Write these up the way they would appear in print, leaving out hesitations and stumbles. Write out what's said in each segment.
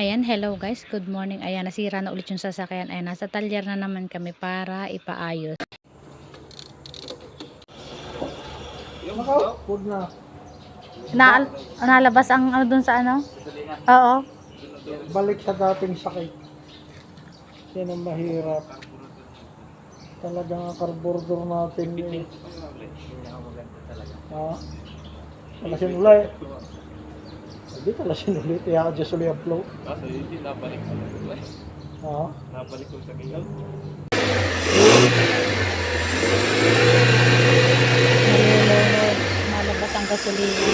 Ayan, hello guys, good morning. Ayan, nasira na ulit yung sasakyan. Ayan, nasa talyer na naman kami para ipaayos. Huwag na. Nalabas ang ano dun sa ano? Oo. Balik sa dating sakit. Yan ang mahirap. Talagang ang carburetor natin eh. Ha? Talasin ulit. Hindi talasin ulit. I-adjust ulit ang flow. Kaso hindi nabalik ko sa ulit. Ha? Nabalik ko sa ganyan. Nalulunod. Nalabas ang gasolina.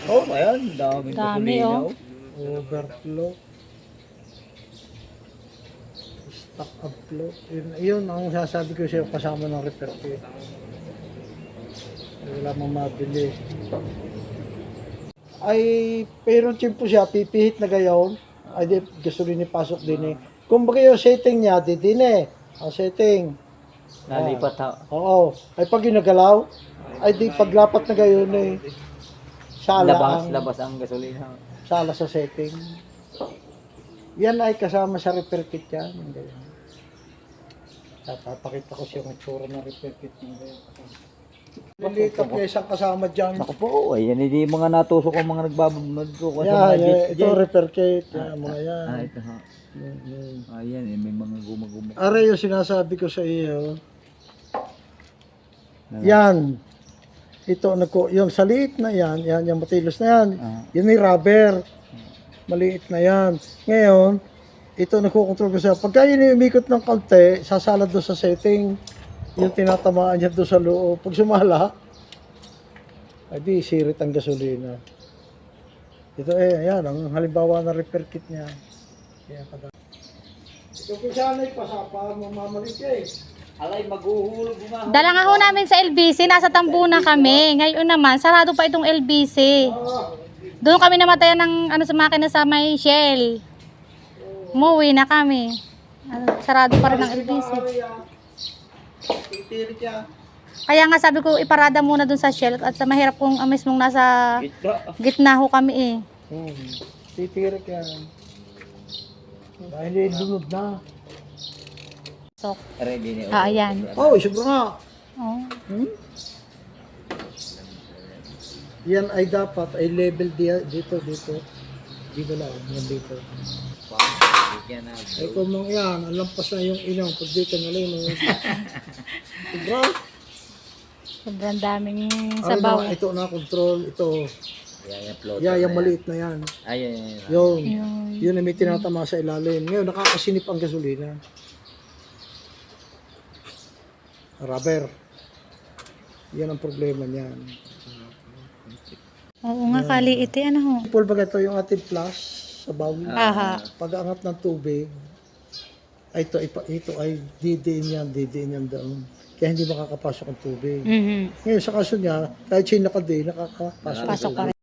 Oh, ayan, daming Dami, gasolina. oh. Overflow. Stock upload. Yun ang sasabi ko sa'yo kasama ng repair kit. Wala mong mabili. Ay, pero tiyempo siya, pipihit na gayon. Ay, di, gasolina pasok din eh. Kung bagay yung setting niya, di din eh. Ang setting. Nalipat ha. Oo. Ay, pag ginagalaw, ay di paglapat na gayon eh. Sala Labas ang gasolina. Sala sa setting. Yan ay kasama sa repair kit yan. Papakita ko siya yung itsura ng repair kit ng ganyan. Nilitap niya isang kasama dyan. Naku po, ayan, hindi mga natusok ang mga nagbabagod ko sa Yeah, mga jet. ito repair kit. Yan, mga yan. Ito ha. Ayan, may mga gumaguma. Aray yung sinasabi ko sa iyo. Yan. Ito, yung sa liit na yan, yung matilos na yan, yun may rubber. Maliit na yan. Ngayon, ito nagkukontrol ko siya. Pagka yun umikot ng kaunti, sasalad doon sa setting. Yung tinatamaan niya doon sa loob. Pag sumala, ay di sirit ang gasolina. Ito ayan, ang halimbawa na repair kit niya. Kaya kada. Ito kung saan ay pasapa, mamamalit ka eh. Alay, maghuhulog gumahulog. Dala nga ho namin sa LBC, nasa Tambuna kami. Ngayon naman, sarado pa itong LBC. Doon kami namatayan ng ano sa makina sa may Shell. Umuwi na kami. Sarado pa rin ang LBC. Titirik ka. Kaya nga sabi ko iparada muna dun sa Shell at sa mahirap kung mismong nasa gitna ho kami eh. Titirik yan. Dahil hindi dunod na. So, Ready na. ayan. Oh, sobra nga. Oh. Yan ay dapat ay level dito. Dito lang, yan dito. Yan na. Ay kung mga yan, ang lampas na yung ilang pag dito na lang. Sobra. Sobrang daming Ay sabaw. na, ito na control, ito. Yan, upload. Yung maliit na yan. Ayan. Yun na may tinatama sa ilalim. Ngayon, nakakasinip ang gasolina. Rubber. Yan ang problema niyan. Oo nga, kaliit eh. Ano ho? Paul, baga ito yung ating flash sa bowl. Aha. Pag-angat ng tubig, ay ito ay didiin yan doon. Kaya hindi makakapasok ang tubig. Ngayon, sa kaso niya, kahit siya nakakapasok. Pasok pa rin.